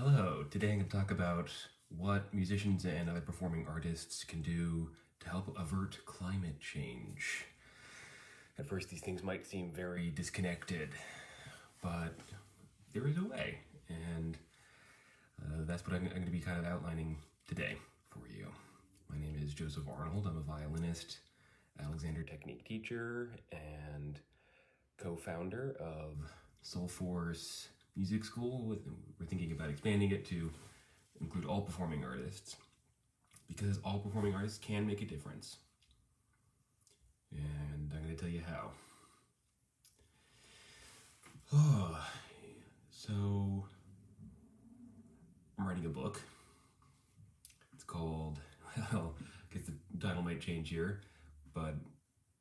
Hello, today I'm going to talk about what musicians and other performing artists can do to help avert climate change. At first, these things might seem very disconnected, but there is a way, and that's what I'm going to be kind of outlining today for you. My name is Joseph Arnold. I'm a violinist, Alexander Technique teacher, and co-founder of Soulforce Music School. We're thinking about expanding it to include all performing artists, because all performing artists can make a difference. And I'm going to tell you how. So I'm writing a book. It's called, well, I guess the title might change here, but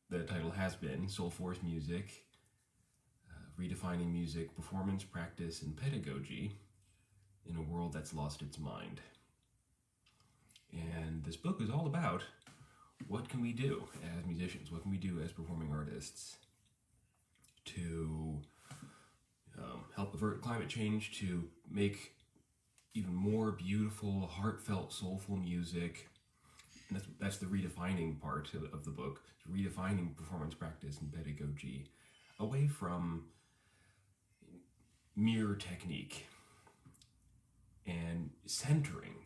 the title has been Soulforce Music, Redefining Music, Performance, Practice, and Pedagogy in a World That's Lost Its Mind. And this book is all about what can we do as musicians, what can we do as performing artists to help avert climate change, to make even more beautiful, heartfelt, soulful music. And that's the redefining part of the book, redefining performance, practice, and pedagogy away from mere technique and centering.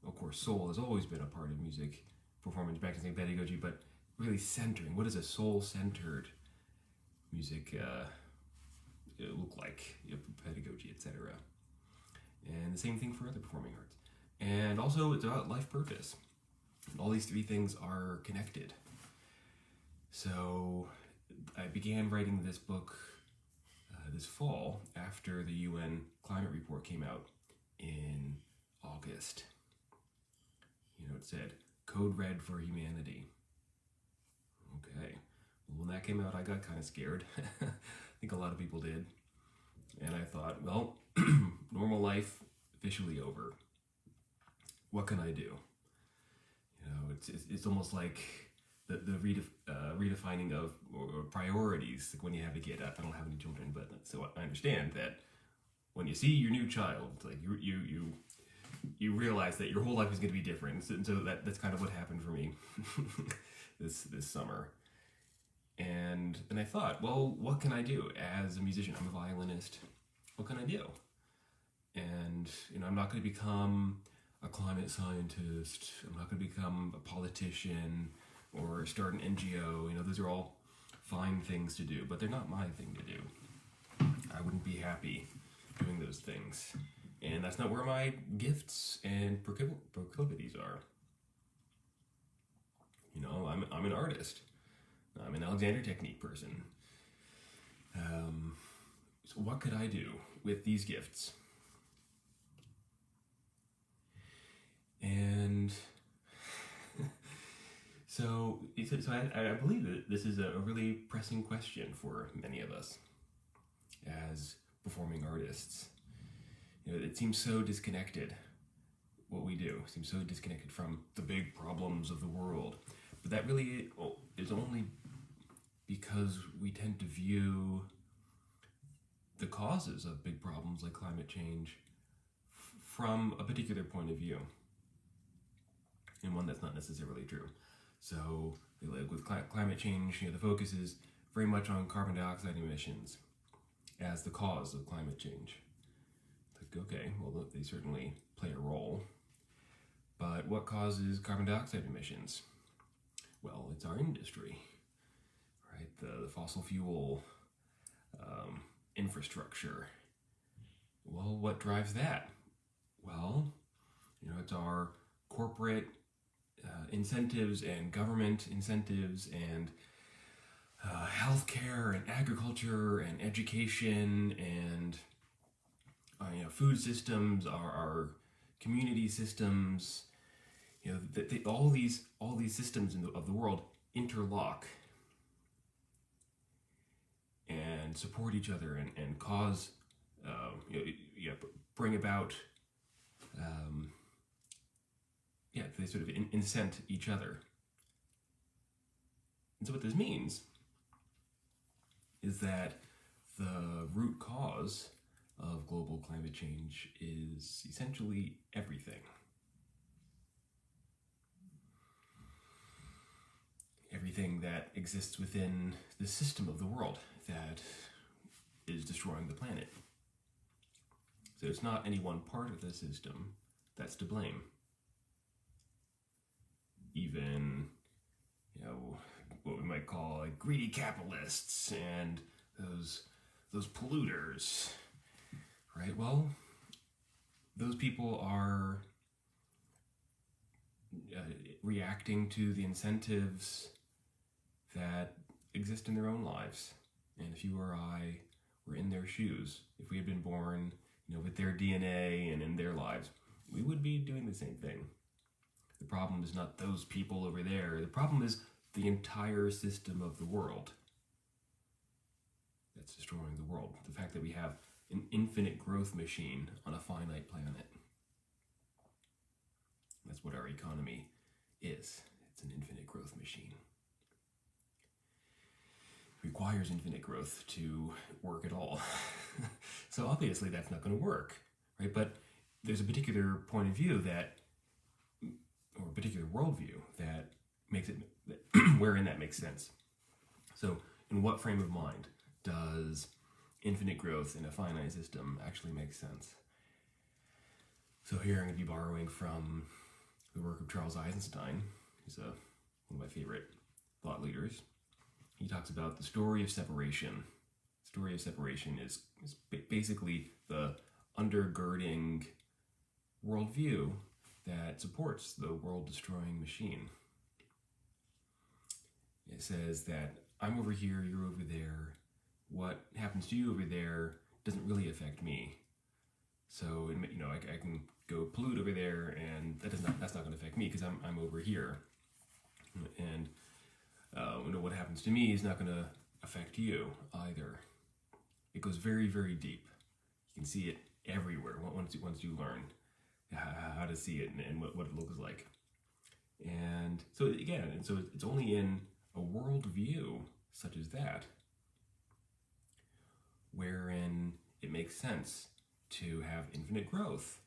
Of course, soul has always been a part of music, performance, practice, and pedagogy, but really centering. What does a soul-centered music look like? Pedagogy, etc. And the same thing for other performing arts. And also, it's about life purpose. All these three things are connected. So I began writing this book this fall after the UN climate report came out in August. It said, Code Red for Humanity. Okay. Well, when that came out, I got kind of scared. I think a lot of people did. And I thought, well, normal life officially over. What can I do? It's almost like the redefining of or priorities, like when you have a kid. I don't have any children, but so I understand that when you see your new child, like you realize that your whole life is going to be different. And so that's kind of what happened for me this summer. And I thought, well, what can I do as a musician? I'm a violinist. What can I do? And I'm not going to become a climate scientist. I'm not going to become a politician or start an NGO. Those are all fine things to do, but they're not my thing to do. I wouldn't be happy doing those things. And that's not where my gifts and proclivities are. I'm an artist. I'm an Alexander Technique person. So what could I do with these gifts? And so I believe that this is a really pressing question for many of us as performing artists. It seems so disconnected, what we do. It seems so disconnected from the big problems of the world. But that really is only because we tend to view the causes of big problems like climate change from a particular point of view, and one that's not necessarily true. So with climate change, the focus is very much on carbon dioxide emissions as the cause of climate change. Like, okay, well, they certainly play a role, but what causes carbon dioxide emissions? Well, it's our industry, right? The fossil fuel infrastructure. Well, what drives that? Well, it's our corporate incentives and government incentives and healthcare and agriculture and education and food systems, our community systems. All these systems of the world interlock and support each other and cause bring about they sort of incent each other. And so what this means is that the root cause of global climate climate change is essentially everything. Everything that exists within the system of the world that is destroying the planet. So it's not any one part of the system that's to blame. Even, what we might call like greedy capitalists and those polluters, right? Well, those people are reacting to the incentives that exist in their own lives. And if you or I were in their shoes, if we had been born, with their DNA and in their lives, we would be doing the same thing. The problem is not those people over there. The problem is the entire system of the world that's destroying the world. The fact that we have an infinite growth machine on a finite planet. That's what our economy is. It's an infinite growth machine. It requires infinite growth to work at all. So obviously that's not going to work, right? But there's a particular point of view or a particular worldview that makes it, wherein that makes sense. So in what frame of mind does infinite growth in a finite system actually make sense? So here I'm going to be borrowing from the work of Charles Eisenstein, who's one of my favorite thought leaders. He talks about the story of separation. The story of separation is basically the undergirding worldview that supports the world-destroying machine. It says that I'm over here, you're over there. What happens to you over there doesn't really affect me. So, I can go pollute over there, and that's not going to affect me because I'm over here. And what happens to me is not going to affect you either. It goes very, very deep. You can see it everywhere once you learn how to see it and what it looks like. And so it's only in a worldview such as that wherein it makes sense to have infinite growth,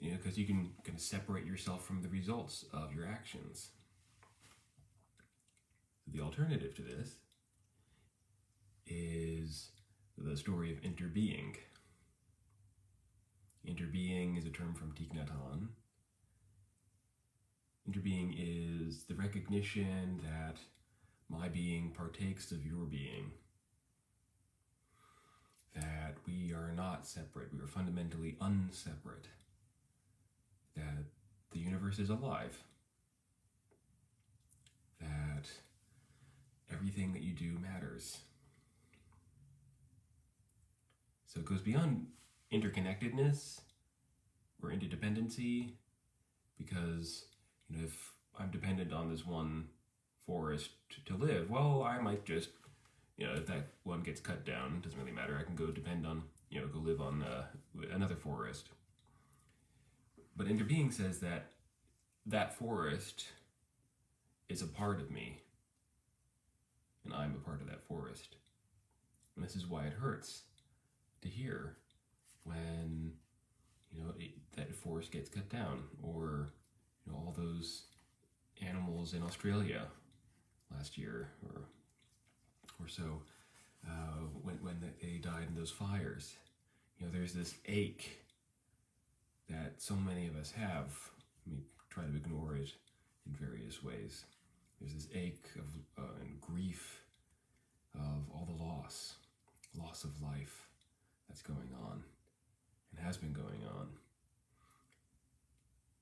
because you can kind of separate yourself from the results of your actions. The alternative to this is the story of interbeing. Interbeing is a term from Thich Nhat Hanh. Interbeing is the recognition that my being partakes of your being. That we are not separate, we are fundamentally unseparate. That the universe is alive. That everything that you do matters. So it goes beyond interconnectedness or interdependency, because if I'm dependent on this one forest to live, well, I might just, if that one gets cut down, it doesn't really matter. I can go depend on, go live on another forest. But interbeing says that that forest is a part of me, and I'm a part of that forest. And this is why it hurts to hear when, that forest gets cut down, or, all those animals in Australia last year or so, when they died in those fires. There's this ache that so many of us have. We try to ignore it in various ways. There's this ache of and grief of all the loss of life that's going on and has been going on.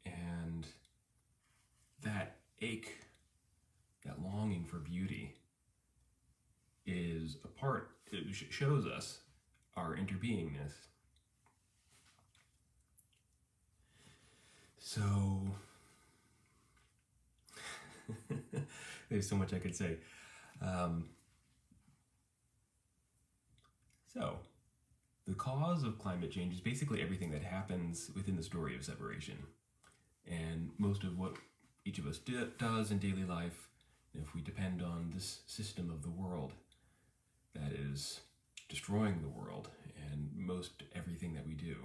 And that ache, that longing for beauty, is a part, it shows us our interbeingness. So, there's so much I could say. So, the cause of climate change is basically everything that happens within the story of separation. And most of what each of us does in daily life, if we depend on this system of the world that is destroying the world, and most everything that we do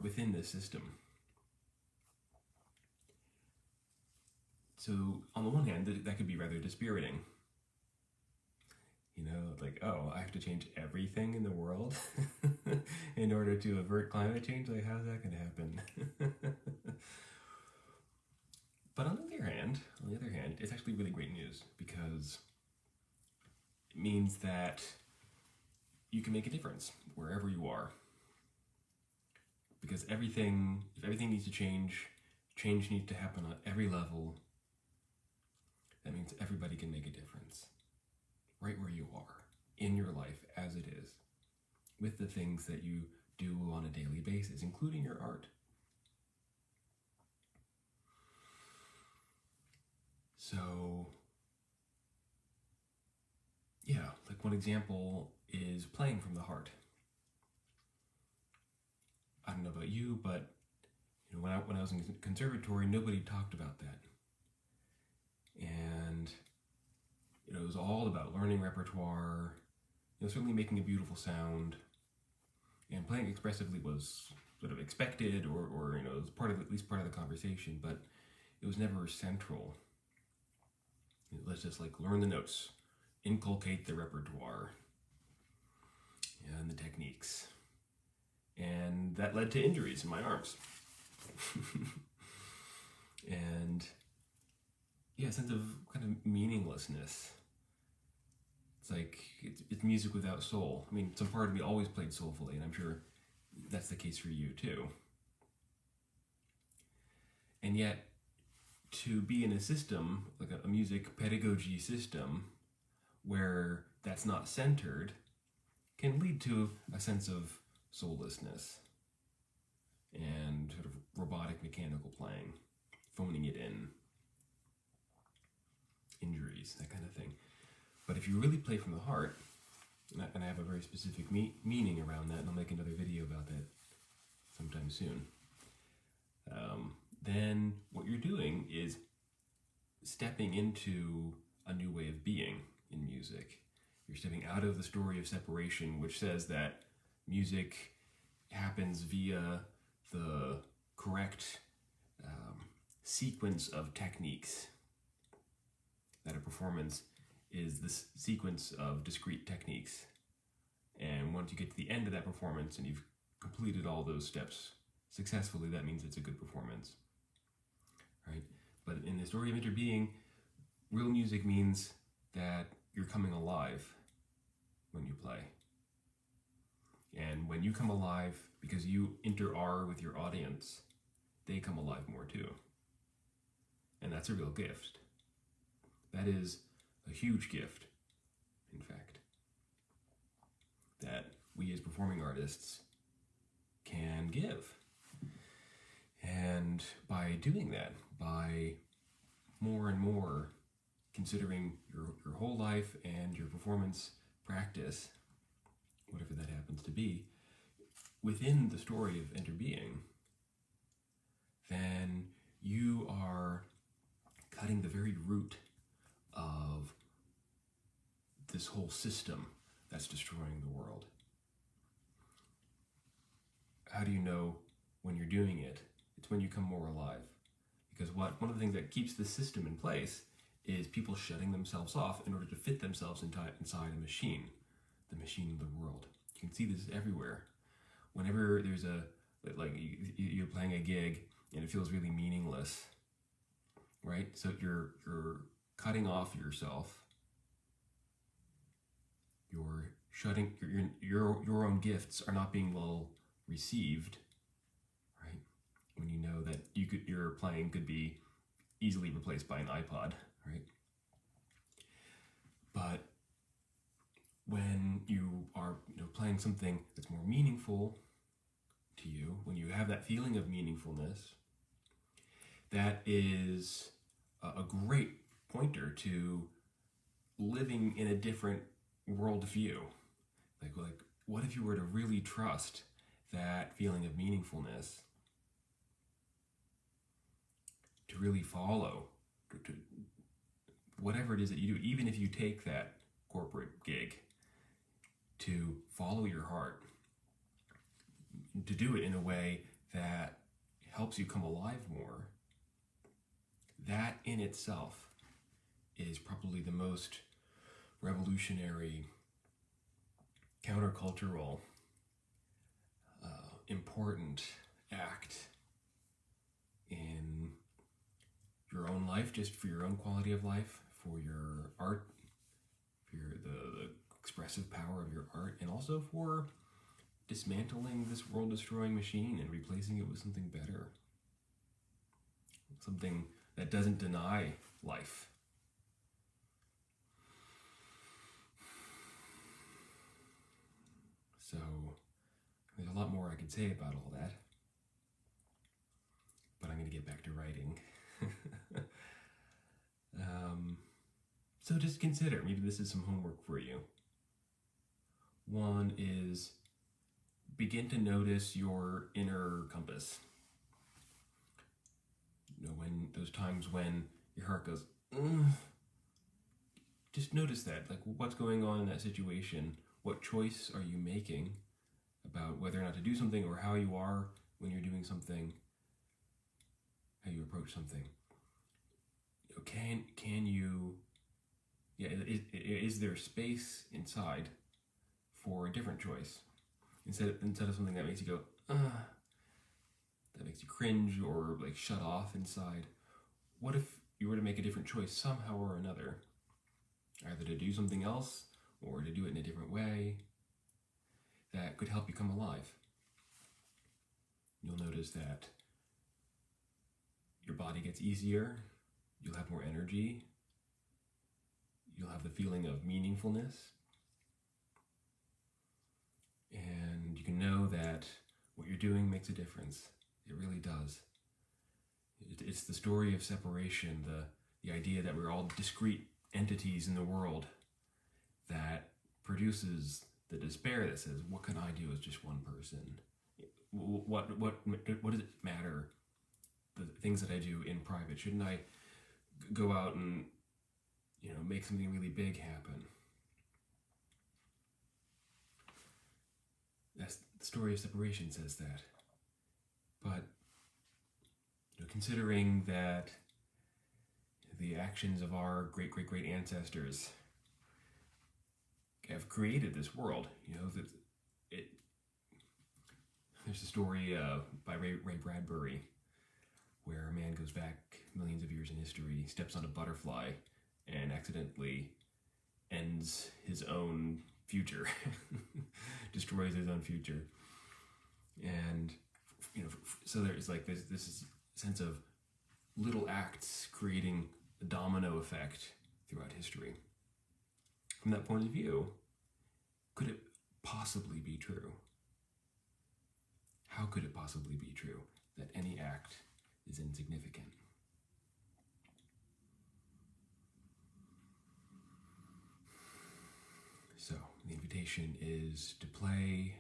within this system. So on the one hand, that could be rather dispiriting. You know, like, oh, I have to change everything in the world in order to avert climate change? Like, how's that going to happen? But on the other hand, it's actually really great news, because it means that you can make a difference wherever you are. Because if everything needs to change needs to happen on every level. That means everybody can make a difference, right where you are, in your life as it is, with the things that you do on a daily basis, including your art. So, yeah, like one example is playing from the heart. I don't know about you, but you know, when I was in conservatory, nobody talked about that. And you know, it was all about learning repertoire, you know, certainly making a beautiful sound, and playing expressively was sort of expected, or you know, it was at least part of the conversation, but it was never central. You know, let's just like learn the notes, inculcate the repertoire and the techniques, and that led to injuries in my arms. And yeah, a sense of kind of meaninglessness. It's like, it's music without soul. I mean, some part of me always played soulfully, and I'm sure that's the case for you too. And yet, to be in a system, like a music pedagogy system, where that's not centered, can lead to a sense of soullessness and sort of robotic mechanical playing, phoning it in, injuries, that kind of thing. But if you really play from the heart, and I have a very specific meaning around that, and I'll make another video about that sometime soon, then what you're doing is stepping into a new way of being in music. You're stepping out of the story of separation, which says that music happens via the correct sequence of techniques, that a performance is this sequence of discrete techniques. And once you get to the end of that performance and you've completed all those steps successfully, that means it's a good performance, right? But in the story of interbeing, real music means that you're coming alive when you play. And when you come alive, because you inter-are with your audience, they come alive more too. And that's a real gift. That is a huge gift, in fact, that we as performing artists can give. And by doing that, by more and more considering your whole life and your performance practice, whatever that happens to be, within the story of interbeing, then you are cutting the very root of this whole system that's destroying the world. How do you know when you're doing it? It's when you come more alive. Because one of the things that keeps the system in place is people shutting themselves off in order to fit themselves inside a machine, the machine of the world. You can see this everywhere. Whenever there's like you're playing a gig and it feels really meaningless, right? So you're cutting off yourself. You're shutting your own gifts are not being well received, right? When you know that your playing could be easily replaced by an iPod, right? But when you are playing something that's more meaningful to you, when you have that feeling of meaningfulness, that is a great pointer to living in a different worldview. Like what if you were to really trust that feeling of meaningfulness, to really follow, to whatever it is that you do, even if you take that corporate gig, to follow your heart, to do it in a way that helps you come alive more, that in itself is probably the most revolutionary, countercultural, important act in your own life, just for your own quality of life, for your art, for the expressive power of your art, and also for dismantling this world-destroying machine and replacing it with something better. Something that doesn't deny life. So, there's a lot more I could say about all that, but I'm going to get back to writing. So just consider, maybe this is some homework for you. One is, begin to notice your inner compass. You know, when those times when your heart goes, ugh, just notice that. Like, what's going on in that situation? What choice are you making about whether or not to do something, or how you are when you're doing something, how you approach something? You know, can you, is there space inside for a different choice? Instead of something that makes you go, that makes you cringe or like shut off inside. What if you were to make a different choice somehow or another? Either to do something else or to do it in a different way that could help you come alive. You'll notice that your body gets easier, you'll have more energy, you'll have the feeling of meaningfulness, and you can know that what you're doing makes a difference. It really does. It's the story of separation, the idea that we're all discrete entities in the world, that produces the despair that says, what can I do as just one person? What does it matter, the things that I do in private? Shouldn't I go out and, make something really big happen? That's the story of separation, says that. But considering that the actions of our great ancestors have created this world, there's a story by Ray Bradbury where a man goes back millions of years in history, steps on a butterfly, and accidentally ends his own future, destroys his own future. And so there's like this sense of little acts creating a domino effect throughout history. From that point of view, could it possibly be true? How could it possibly be true that any act is insignificant? So, the invitation is to play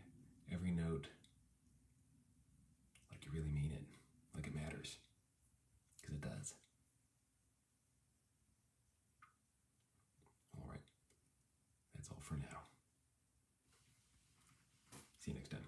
every note like you really mean it, like it matters, because it does. All right, that's all for now. See you next time.